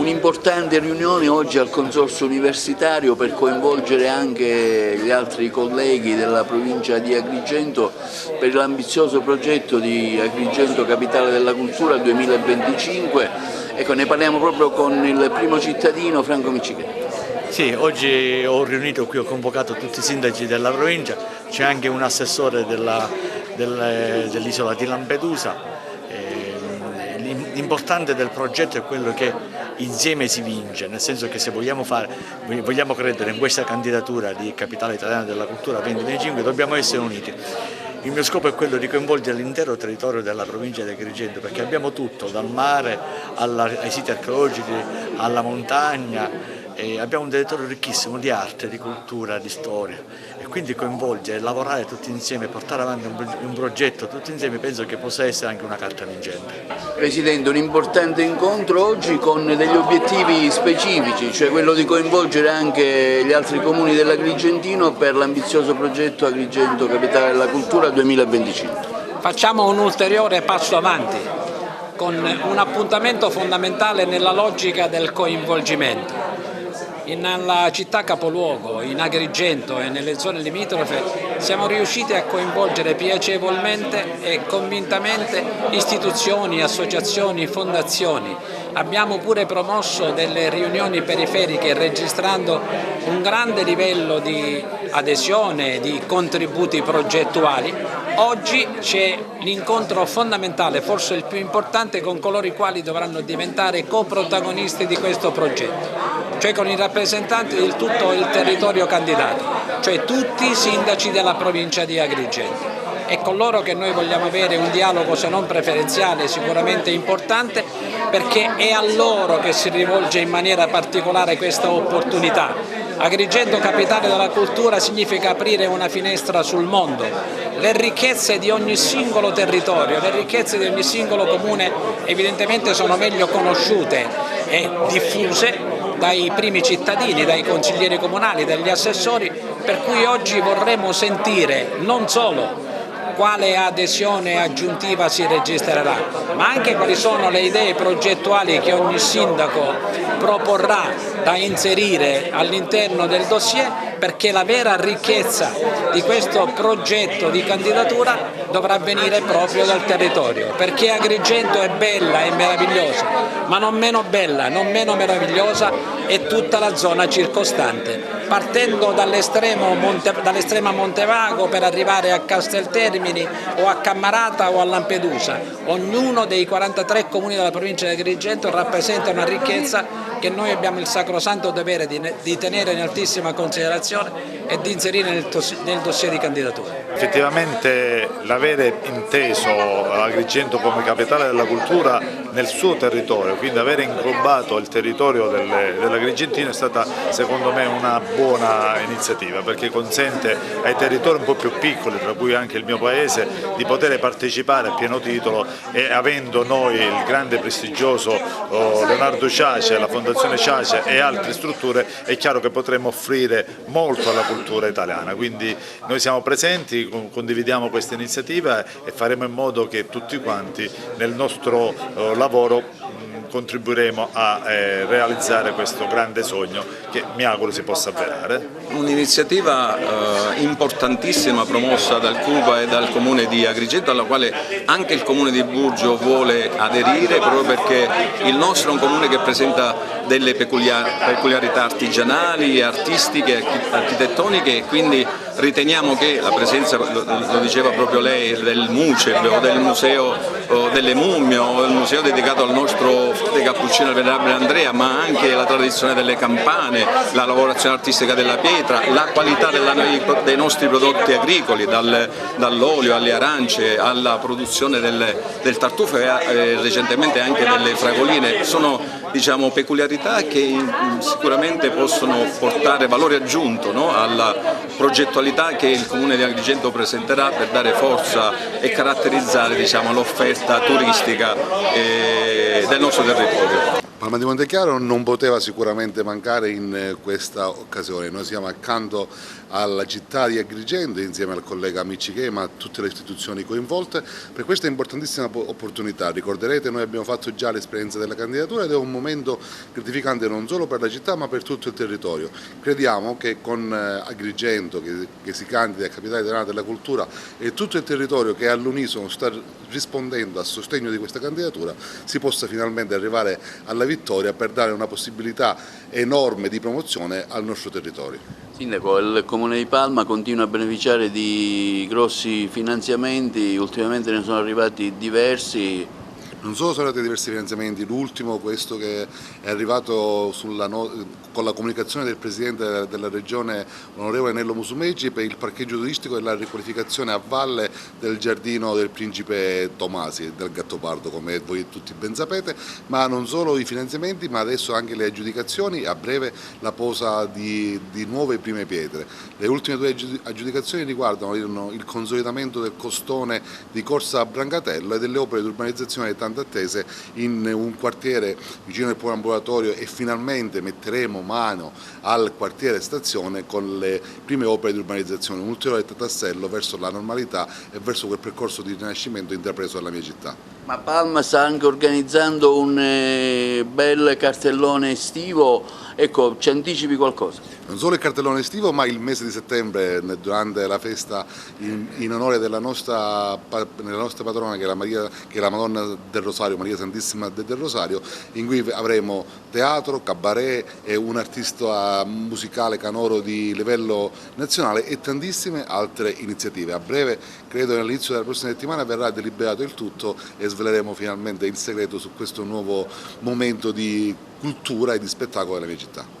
un'importante riunione oggi al Consorzio Universitario per coinvolgere anche gli altri colleghi della provincia di Agrigento per l'ambizioso progetto di Agrigento Capitale della Cultura 2025. Ecco, ne parliamo proprio con il primo cittadino, Franco Miccichetti. Sì, oggi ho riunito qui, ho convocato tutti i sindaci della provincia, c'è anche un assessore dell'isola di Lampedusa. L'importante del progetto è quello che insieme si vince, nel senso che se vogliamo credere in questa candidatura di Capitale Italiana della Cultura 2025 dobbiamo essere uniti. Il mio scopo è quello di coinvolgere l'intero territorio della provincia di Agrigento, perché abbiamo tutto, dal mare ai siti archeologici, alla montagna. Abbiamo un territorio ricchissimo di arte, di cultura, di storia, e quindi coinvolgere, lavorare tutti insieme, portare avanti un progetto tutti insieme penso che possa essere anche una carta vincente. Presidente, un importante incontro oggi con degli obiettivi specifici, cioè quello di coinvolgere anche gli altri comuni dell'Agrigentino per l'ambizioso progetto Agrigento Capitale della Cultura 2025. Facciamo un ulteriore passo avanti con un appuntamento fondamentale nella logica del coinvolgimento. Nella città capoluogo, in Agrigento e nelle zone limitrofe siamo riusciti a coinvolgere piacevolmente e convintamente istituzioni, associazioni, fondazioni. Abbiamo pure promosso delle riunioni periferiche registrando un grande livello di adesione, di contributi progettuali. Oggi c'è l'incontro fondamentale, forse il più importante, con coloro i quali dovranno diventare coprotagonisti di questo progetto, cioè con i rappresentanti di tutto il territorio candidato, cioè tutti i sindaci della provincia di Agrigento. È con loro che noi vogliamo avere un dialogo, se non preferenziale, sicuramente importante, perché è a loro che si rivolge in maniera particolare questa opportunità. Agrigento Capitale della Cultura significa aprire una finestra sul mondo. Le ricchezze di ogni singolo territorio, le ricchezze di ogni singolo comune evidentemente sono meglio conosciute e diffuse dai primi cittadini, dai consiglieri comunali, dagli assessori, per cui oggi vorremmo sentire non solo quale adesione aggiuntiva si registrerà, ma anche quali sono le idee progettuali che ogni sindaco proporrà da inserire all'interno del dossier, perché la vera ricchezza di questo progetto di candidatura dovrà venire proprio dal territorio, perché Agrigento è bella e meravigliosa, ma non meno bella, non meno meravigliosa è tutta la zona circostante, partendo dall'estrema Montevago per arrivare a Casteltermini o a Cammarata o a Lampedusa. Ognuno dei 43 comuni della provincia di Agrigento rappresenta una ricchezza che noi abbiamo il sacrosanto dovere di tenere in altissima considerazione e di inserire nel dossier di candidatura. Effettivamente l'avere inteso Agrigento come capitale della cultura nel suo territorio, quindi avere inglobato il territorio dell'Agrigentino è stata secondo me una buona iniziativa, perché consente ai territori un po' più piccoli, tra cui anche il mio paese, di poter partecipare a pieno titolo, e avendo noi il grande prestigioso Leonardo Ciace, la Fondazione Ciace e altre strutture, è chiaro che potremo offrire molto alla cultura italiana. Quindi noi siamo presenti, condividiamo questa iniziativa e faremo in modo che tutti quanti nel nostro lavoro contribuiremo a realizzare questo grande sogno che mi auguro si possa avverare. Un'iniziativa importantissima promossa dal CUPA e dal Comune di Agrigento, alla quale anche il Comune di Burgio vuole aderire, proprio perché il nostro è un comune che presenta delle peculiarità artigianali, artistiche, architettoniche, e quindi riteniamo che la presenza, lo diceva proprio lei, del MUCEB o del Museo delle Mummie o del museo dedicato al nostro frate cappuccino il venerabile Andrea, ma anche la tradizione delle campane, la lavorazione artistica della pietra, la qualità dei nostri prodotti agricoli, dall'olio alle arance alla produzione del tartufo e recentemente anche delle fragoline, sono peculiarità che sicuramente possono portare valore aggiunto, no, alla progettualità che il Comune di Agrigento presenterà per dare forza e caratterizzare l'offerta turistica del nostro territorio. Palma di Montechiaro non poteva sicuramente mancare in questa occasione. Noi siamo accanto alla città di Agrigento insieme al collega Miccichè, ma a tutte le istituzioni coinvolte per questa importantissima opportunità. Ricorderete, noi abbiamo fatto già l'esperienza della candidatura ed è un momento gratificante non solo per la città ma per tutto il territorio. Crediamo che con Agrigento che si candida a capitale italiana della cultura e tutto il territorio che all'unisono sta rispondendo a sostegno di questa candidatura si possa finalmente arrivare alla vittoria per dare una possibilità enorme di promozione al nostro territorio. Sindaco, il Comune di Palma continua a beneficiare di grossi finanziamenti, ultimamente ne sono arrivati diversi. Non solo sono arrivati diversi finanziamenti, l'ultimo, questo che è arrivato con la comunicazione del Presidente della Regione, onorevole Nello Musumeci, per il parcheggio turistico e la riqualificazione a valle del giardino del Principe Tomasi, del Gattopardo, come voi tutti ben sapete, ma non solo i finanziamenti, ma adesso anche le aggiudicazioni, a breve la posa di nuove prime pietre. Le ultime due aggiudicazioni riguardano il consolidamento del costone di Corsa Brancatello e delle opere di urbanizzazione tanto attese in un quartiere vicino al polo ambulatorio e finalmente metteremo mano al quartiere stazione con le prime opere di urbanizzazione, un ulteriore tassello verso la normalità e verso quel percorso di rinascimento intrapreso dalla mia città. Ma Palma sta anche organizzando un bel cartellone estivo, ecco, ci anticipi qualcosa? Non solo il cartellone estivo, ma il mese di settembre, durante la festa in onore della nostra patrona, che è la Madonna del Rosario, Maria Santissima del Rosario, in cui avremo teatro, cabaret e un artista musicale canoro di livello nazionale e tantissime altre iniziative. A breve, credo all'inizio della prossima settimana, verrà deliberato il tutto e sveleremo finalmente il segreto su questo nuovo momento di cultura e di spettacolo della mia città.